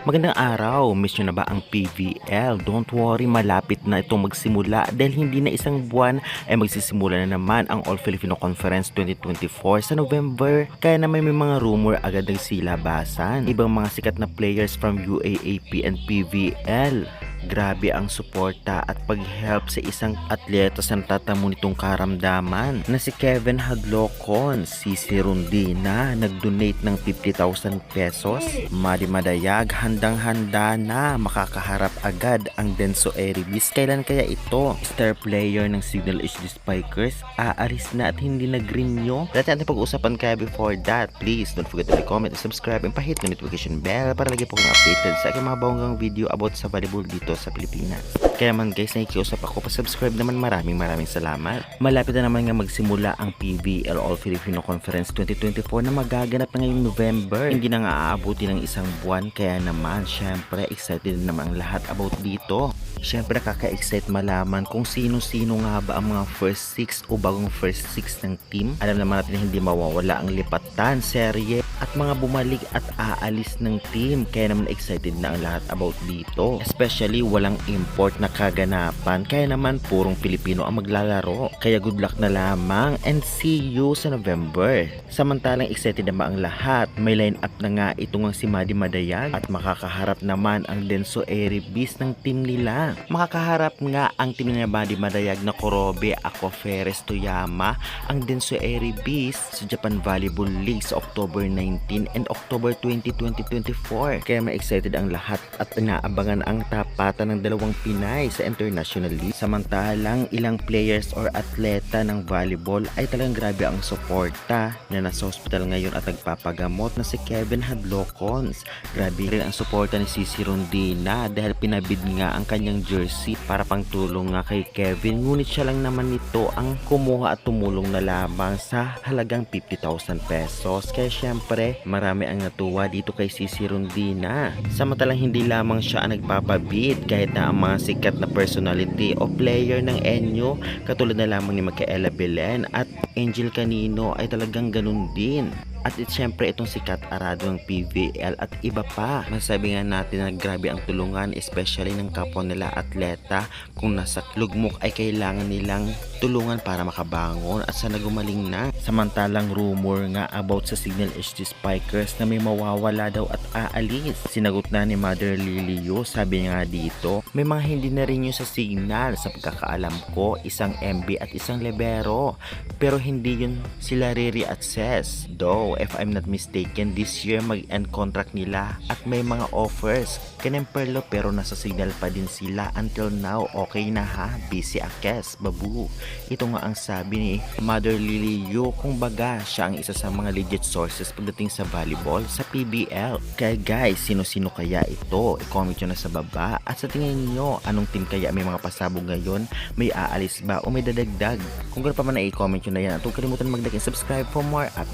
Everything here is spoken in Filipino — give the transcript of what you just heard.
Magandang araw, miss nyo na ba ang PVL? Don't worry, malapit na itong magsimula dahil hindi na isang buwan ay magsisimula na naman ang All Filipino Conference 2024 sa November. Kaya naman may mga rumor agad ng silabasan. Ibang mga sikat na players from UAAP and PVL. Grabe ang suporta at pag-help sa isang atleta sa natatamo nitong karamdaman na si Kevin Hadlocon. Si Rondina nag-donate ng 50,000 pesos. Madi Madayag handang-handa na makakaharap agad ang Denso Eribis. Kailan kaya ito? Star player ng Signal HD Spikers aalis na at hindi nag-green nyo. Dati natin pag-uusapan kaya before that. Please don't forget to like, comment, and subscribe and pahit na notification bell para lagi po kang updated sa aking mga bonggang video about sa volleyball dito sa Pilipinas. Kaya naman guys, nakikiusap ako, pa-subscribe naman, maraming salamat. Malapit na naman nga magsimula ang PVL All Filipino Conference 2024 na magaganap na ngayong November. Hindi na nga aabuti ng isang buwan, kaya naman syempre excited naman ang lahat about dito. Syempre kaka-excite malaman kung sino-sino nga ba ang mga first 6 o bagong first 6 ng team. Alam naman natin na hindi mawawala ang lipatan, serye at mga bumalik at aalis ng team. Kaya naman excited na ang lahat about dito. Especially walang import na kaganapan. Kaya naman purong Pilipino ang maglalaro. Kaya good luck na lamang and see you sa November. Samantalang excited naman ang lahat. May line up na nga itong si Madi Madayag at makakaharap naman ang Denso Eribis ng team nila. Makakaharap nga ang team ni Madi Madayag na Kurobe, Ako Ferres, Toyama, ang Denso Eribis sa Japan Volleyball League sa October 19 and October 20, 2024. Kaya may excited ang lahat at inaabangan ang tapatan ng dalawang Pinay sa International League. Samantalang ilang players or atleta ng volleyball ay talagang grabe ang suporta na nasa hospital ngayon at nagpapagamot na si Kevin Hadlocons. Grabe rin ang suporta ni Sisi Rondina dahil pinabid nga ang kanyang jersey para pang tulong nga kay Kevin, ngunit siya lang naman nito ang kumuha at tumulong na lamang sa halagang 50,000 pesos. Kaya syempre marami ang natuwa dito kay Sisi Rondina. Samantalang hindi lamang siya ang nagpapabid, kahit na ang mga sikat na personality o player ng Enyo katulad na lamang ni Micaela Belen at Angel Canino ay talagang ganun din. At syempre itong sikat Arado ng PVL at iba pa. Masabi nga natin na grabe ang tulungan, especially ng kapwa nila atleta. Kung nasa lugmok ay kailangan nilang tulungan para makabangon at sana gumaling na. Samantalang rumor nga about sa Signal HD Spikers na may mawawala daw at aalis. Sinagot na ni Mother Lilio, sabi niya nga dito, may mga hindi na rin yun sa Signal. Sa pagkakaalam ko, isang MB at isang Libero. Pero hindi yun sila Riri at Ses. Though, if I'm not mistaken, this year mag-end contract nila at may mga offers Perlo pero nasa Signal pa din sila until now. Okay na ha, busy akes, babu. Ito nga ang sabi ni Mother Lilio, kung baga siya ang isa sa mga legit sources pagdating sa volleyball sa PBL. Kaya guys, sino-sino kaya ito? I-comment nyo na sa baba. At sa tingin nyo, anong team kaya may mga pasabog ngayon? May aalis ba o may dadagdag? Kung gano'n pa man, i-comment nyo na yan. At huwag kalimutan mag-like and subscribe for more updates.